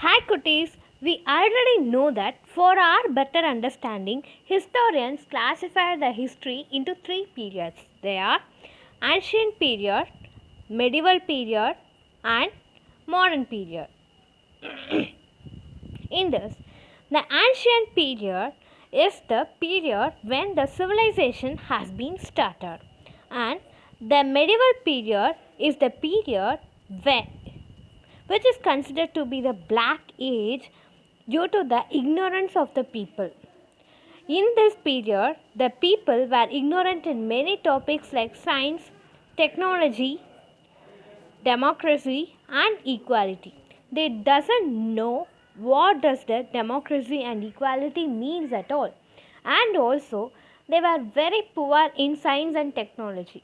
Hi cuties, we already know that for our better understanding, historians classify the history into three periods. They are ancient period, medieval period and modern period. In this, the ancient period is the period when the civilization has been started, and the medieval period is the period when which is considered to be the black age due to the ignorance of the people. In this period, the people were ignorant in many topics like science, technology, democracy and equality. They doesn't know what does the democracy and equality means at all. And also they were very poor in science and technology.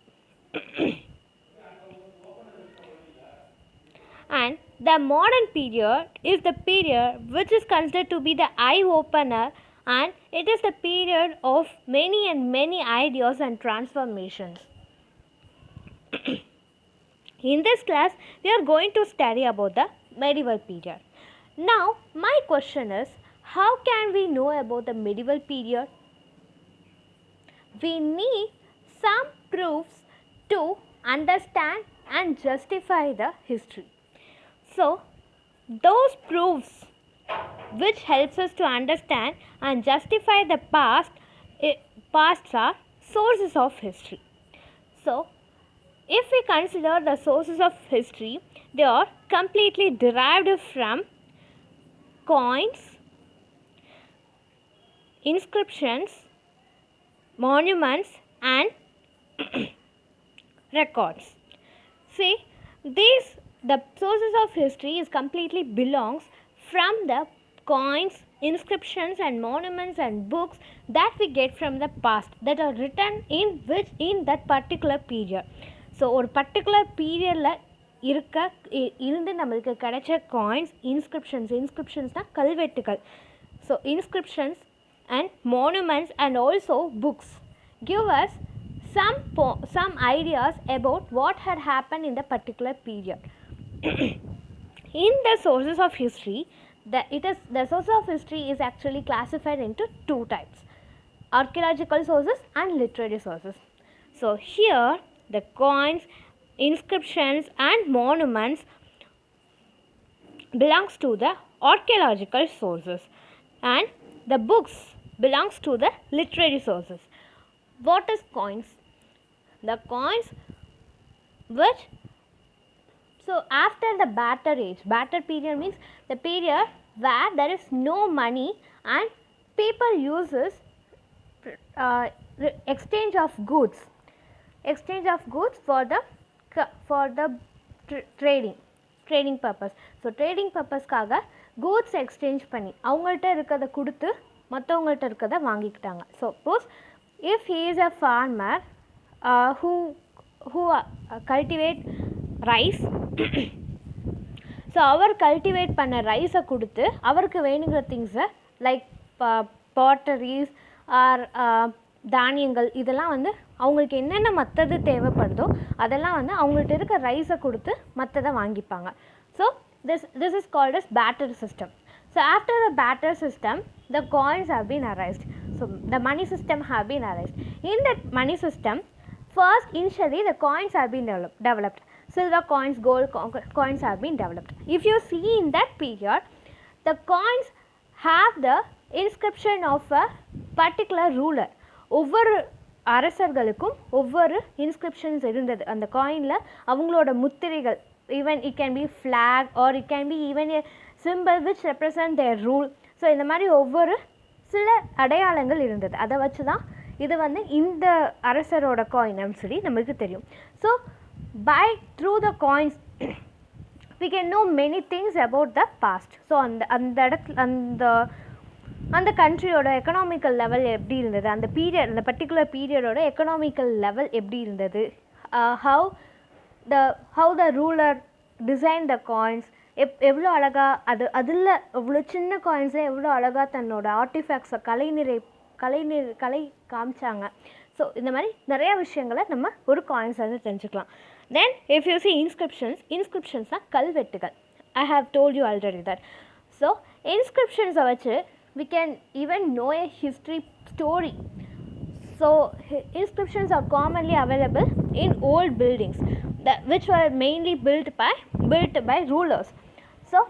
And the modern period is the period which is considered to be the eye opener, and it is the period of many and many ideas and transformations. In this class, we are going to study about the medieval period. Now, my question is, how can we know about the medieval period? We need some proofs to understand and justify the history. So, those proofs which helps us to understand and justify the past are sources of history. So, if we consider the sources of history, they are completely derived from coins, inscriptions, monuments and records. See, the sources of history is completely belongs from the coins, inscriptions and monuments and books that we get from the past that are written in that particular period. So ஒரு particular பீரியடில் இருந்து நம்மளுக்கு கிடைச்ச coins, இன்ஸ்கிரிப்ஷன்ஸ்னால் கல்வெட்டுகள். So inscriptions and monuments and also books give us some ideas about what had happened in the particular period. In the sources of history, the sources of history is actually classified into two types: archaeological sources and literary sources. So here the coins, inscriptions and monuments belongs to the archaeological sources, and the books belongs to the literary sources. What is coins? The coins which, so after the barter age, barter period means the period where there is no money and people uses exchange of goods for the trading purpose. So trading purpose காக goods exchange பண்ணி அவங்கள்ட்ட இருக்கிறத கொடுத்து மற்றவங்கள்ட்ட இருக்கிறத வாங்கிக்கிட்டாங்க. Suppose if he is a farmer who cultivate rice, so அவர் cultivate பண்ண ரைஸை கொடுத்து அவருக்கு வேணுங்கிற திங்ஸை லைக் பாட்டரிஸ் ஆர் தானியங்கள் இதெல்லாம் வந்து அவங்களுக்கு என்னென்ன மற்றது தேவைப்படுதோ அதெல்லாம் வந்து அவங்கள்ட்ட இருக்க ரைஸை கொடுத்து மற்றதை வாங்கிப்பாங்க. So this is called as barter system. So after the barter system, the coins have been arised. So the money system have been arised. In that money system, first initially the coins have been developed. Silver coins, gold coins have been developed. If you see in that period, the coins have the inscription of a particular ruler. ஒவ்வொரு அரசர்களுக்கும் ஒவ்வொரு inscriptions இருந்தது அந்த காயினில், அவங்களோட முத்திரைகள். Even it can be flag or it can be even a symbol which represent their rule. So இந்த மாதிரி ஒவ்வொரு சில அடையாளங்கள் இருந்தது. அதை வச்சு தான் இது வந்து இந்த அரசரோட காயின் அப்படின்னு சொல்லி நம்மளுக்கு தெரியும். So through the coins we can know many things about the past. So அந்த இடத்துல அந்த கண்ட்ரியோட எக்கனாமிக்கல் லெவல் எப்படி இருந்தது, அந்த பீரியட், அந்த பர்டிகுலர் பீரியடோட எக்கனாமிக்கல் லெவல் எப்படி இருந்தது, how the ruler designed the coins, எவ்வளோ அழகாக அதில் எவ்வளோ சின்ன காயின்ஸில் எவ்வளோ அழகாக தன்னோட ஆர்டிஃபேக்ட்ஸை கலை காமிச்சாங்க. ஸோ இந்த மாதிரி நிறையா விஷயங்களை நம்ம ஒரு காயின்ஸ் வந்து தெரிஞ்சுக்கலாம். தென் இஃப் யூ சி இன்ஸ்கிரிப்ஷன்ஸ்னால் கல்வெட்டுகள். I have told you already that. So இன்ஸ்கிரிப்ஷன்ஸை வச்சு we can even know a history story. So inscriptions are commonly available in old buildings which were mainly built by rulers. So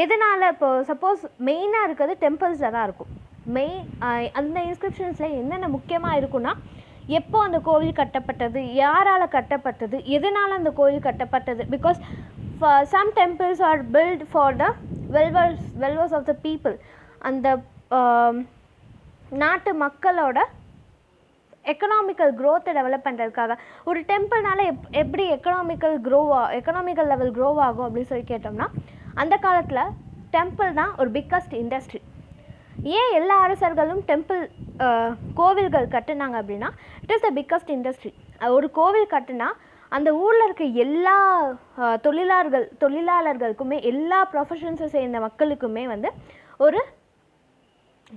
எதனால் இப்போ suppose மெயினாக இருக்கிறது டெம்பிள்ஸில் தான் இருக்கும். அந்த இன்ஸ்கிரிப்ஷன்ஸில் என்னென்ன முக்கியமாக இருக்குன்னா, எப்போ அந்த கோவில் கட்டப்பட்டது, யாரால் கட்டப்பட்டது, எதனால் அந்த கோவில் கட்டப்பட்டது. Because some temples are built for the well-wishers of the people. அந்த நாட்டு மக்களோட எக்கனாமிக்கல் க்ரோத்தை டெவலப் பண்ணுறதுக்காக. ஒரு டெம்பிள்னால எப்படி எக்கனாமிக்கல் லெவல் க்ரோ ஆகும் அப்படின்னு சொல்லி கேட்டோம்னா, அந்த காலத்தில் டெம்பிள் தான் ஒரு பிக்கஸ்ட் இண்டஸ்ட்ரி. ஏன் எல்லா அரசர்களும் கோவில்கள் கட்டுனாங்க அப்படின்னா, it is the biggest industry. ஒரு கோவில் கட்டுனா அந்த ஊரில் இருக்க எல்லா தொழிலாளர்களுக்குமே, எல்லா ப்ரொஃபஷன்ஸை சேர்ந்த மக்களுக்குமே வந்து ஒரு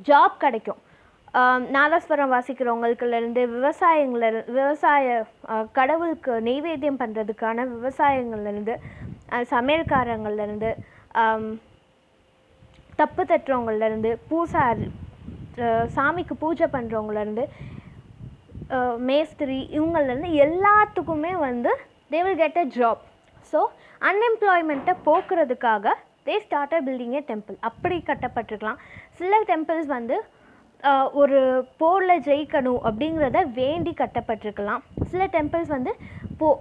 ஜாப் கிடைக்கும். நாதஸ்வரம் வாசிக்கிறவங்களுக்குலேருந்து விவசாய கடவுளுக்கு நெய்வேத்தியம் பண்ணுறதுக்கான விவசாயங்கள்லேருந்து, சமையல்காரங்கள்லேருந்து, தப்பு தட்டுறவங்கள்லேருந்து, பூசாரி சாமிக்கு பூஜை பண்ணுறவங்கலேருந்து, மேஸ்திரி, இவங்கள்லேருந்து எல்லாத்துக்குமே வந்து they will get a job. So அன்எம்ப்ளாய்மெண்ட்டை போக்குறதுக்காக they started building a temple. அப்படி கட்டப்பட்டிருக்கலாம். சில டெம்பிள்ஸ் வந்து ஒரு போரில் ஜெயிக்கணும் அப்படிங்கிறத வேண்டி கட்டப்பட்டிருக்கலாம். சில டெம்பிள்ஸ் வந்து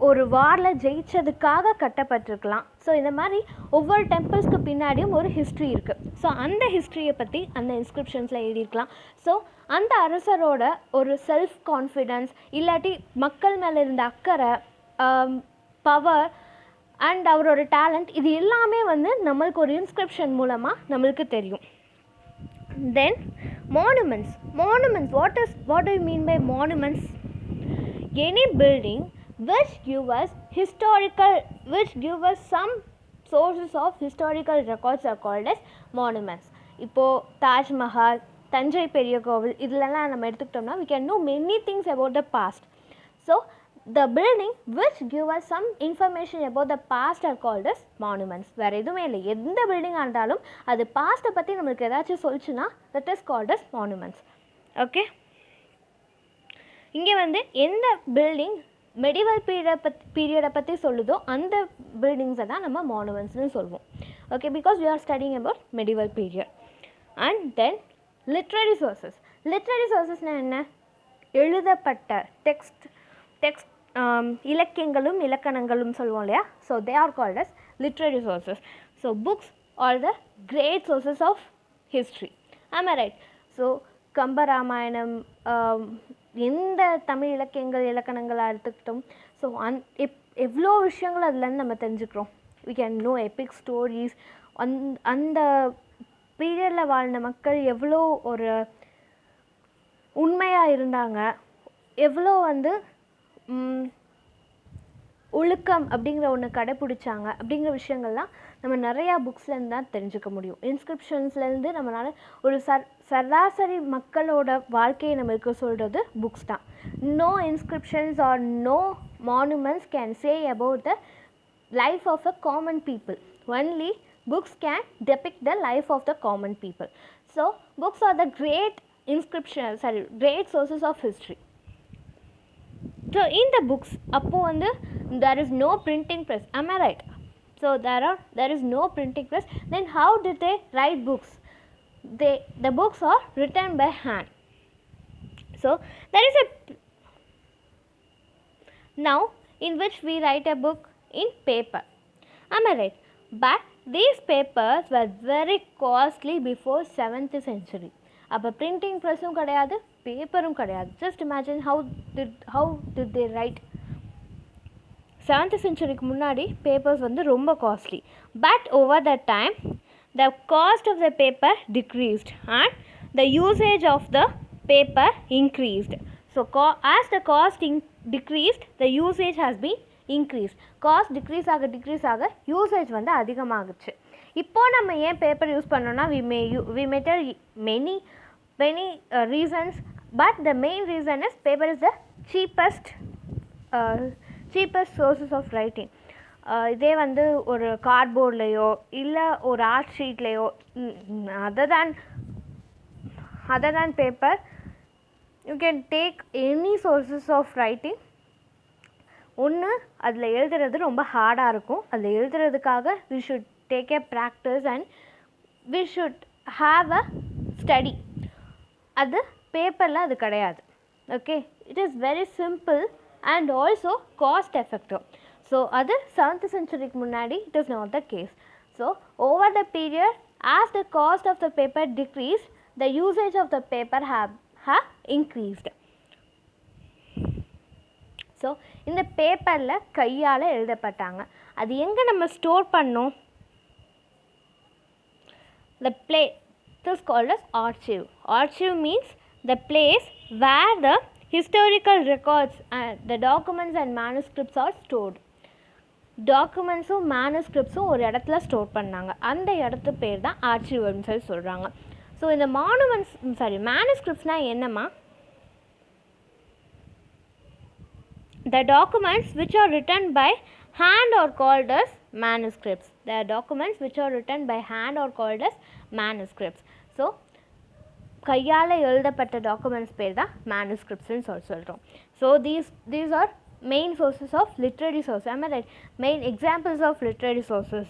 ஒரு வாரில் ஜெயிச்சதுக்காக கட்டப்பட்டிருக்கலாம். ஸோ இந்த மாதிரி ஒவ்வொரு டெம்பிள்ஸ்க்கு பின்னாடியும் ஒரு ஹிஸ்ட்ரி இருக்குது. ஸோ அந்த ஹிஸ்ட்ரியை பற்றி அந்த இன்ஸ்கிரிப்ஷன்ஸில் எழுதியிருக்கலாம். ஸோ அந்த அரசரோட ஒரு செல்ஃப் கான்ஃபிடென்ஸ், இல்லாட்டி மக்கள் மேலே இருந்த அக்கறை, பவர் அண்ட் அவரோட டேலண்ட், இது எல்லாமே வந்து நம்மளுக்கு ஒரு இன்ஸ்கிரிப்ஷன் மூலமாக நம்மளுக்கு தெரியும். தென் monuments. What do you mean by monuments? Any building which give us some sources of historical records are called as monuments. இப்போது தாஜ்மஹால், தஞ்சை பெரிய கோவில், இதிலெல்லாம் நம்ம எடுத்துக்கிட்டோம்னா we can know many things about the past. So the building which give us some information about the past are called as monuments. வேறு எதுவுமே இல்லை, எந்த பில்டிங்காக இருந்தாலும் அது பாஸ்ட்டை பற்றி நம்மளுக்கு ஏதாச்சும் சொல்லிச்சுன்னா that is called as monuments. Okay, இங்கே வந்து எந்த பில்டிங் மெடிவல் பீரியடை பற்றி சொல்லுதோ அந்த பில்டிங்ஸை தான் நம்ம மானுமெண்ட்ஸ்னு சொல்வோம். Okay, because we are studying about medieval period. And then literary sourcesனால் என்ன? எழுதப்பட்ட டெக்ஸ்ட் இலக்கியங்களும் இலக்கணங்களும் சொல்லுவோம் இல்லையா? So they are called as literary sources. So books are the great sources of history. Am I right? So Kambaramayanam, எந்த தமிழ் இலக்கணங்களாக எடுத்துக்கிட்டோம். So எவ்வளோ விஷயங்கள் அதுலேருந்து நம்ம தெரிஞ்சுக்கிறோம். we can know epic stories. அந்த பீரியடில் வாழ்ந்த மக்கள் எவ்வளோ ஒரு உண்மையாக இருந்தாங்க, எவ்வளோ வந்து ஒழுக்கம் அப்படிங்கிற ஒன்று கடைப்பிடிச்சாங்க அப்படிங்கிற விஷயங்கள்லாம் நம்ம நிறையா புக்ஸ்லேருந்து தான் தெரிஞ்சுக்க முடியும். இன்ஸ்கிரிப்ஷன்ஸ்லேருந்து நம்மளால் ஒரு சராசரி மக்களோட வாழ்க்கையை நம்மளுக்கு சொல்கிறது புக்ஸ் தான். No inscriptions or no monuments can say about the life of a common people. Only books can depict the life of the common people. So books are the great sources of history. So in the books, appo வந்து there is no printing press. Am I right? So there is no printing press. Then how did they write books? The books are written by hand. So there is a now in which we write a book in paper. Am I right? But these papers were very costly before 7th century. அப்போ printing ப்ரெஸ்ஸும் கிடையாது, பேப்பரும் கிடையாது. Just imagine how did they write? 7th centuryக்கு முன்னாடி papers வந்து ரொம்ப costly. But over the time the cost of the paper decreased and the usage of the paper increased. So as the cost decreased, the usage has been increased. Cost decrease ஆக usage வந்து அதிகமாகுச்சு. இப்போது நம்ம ஏன் paper use பண்ணோன்னா we may tell many reasons, but the main reason is paper is the cheapest sources of writing. இதே வந்து ஒரு கார்ட்போர்ட்லேயோ இல்லை ஒரு art ஷீட்லேயோ other than paper you can take any sources of writing. ஒன்று அதில் எழுதுறது ரொம்ப ஹார்டாக இருக்கும், அதில் எழுதுறதுக்காக we should take a practice and we should have a study. அது பேப்பரில் அது கிடையாது. Okay, it is very simple and also cost effective. So அது 7th centuryக்கு முன்னாடி it is not the case. So over the period as the cost of the paper decreased, the usage of the paper have increased. So இந்த பேப்பரில் கையால் எழுதப்பட்டாங்க. அது எங்கே நம்ம store பண்ணோம்? The place is called as archive. Archive means the place where the historical records and the documents and manuscripts are stored. டாக்குமெண்ட்ஸும் மேனுஸ்கிரிப்ட்ஸும் ஒரு இடத்துல store பண்ணாங்க, அந்த இடத்து பேர் தான் ஆர்ச்சிவ்னு சொல்லி சொல்கிறாங்க. ஸோ இந்த மேனுஸ்கிரிப்ட்ஸ்னால் என்னம்மா? The documents which are written by hand are called as manuscripts. The documents which are written by hand are called as manuscripts. So கையால் எழுதப்பட்ட டாக்குமெண்ட்ஸ் பேர் தான் மேனுஸ்கிரிப்ட்ஸ்னு சொல்கிறோம். So these are main sources of literary sources. Am I right? Main examples of literary sources.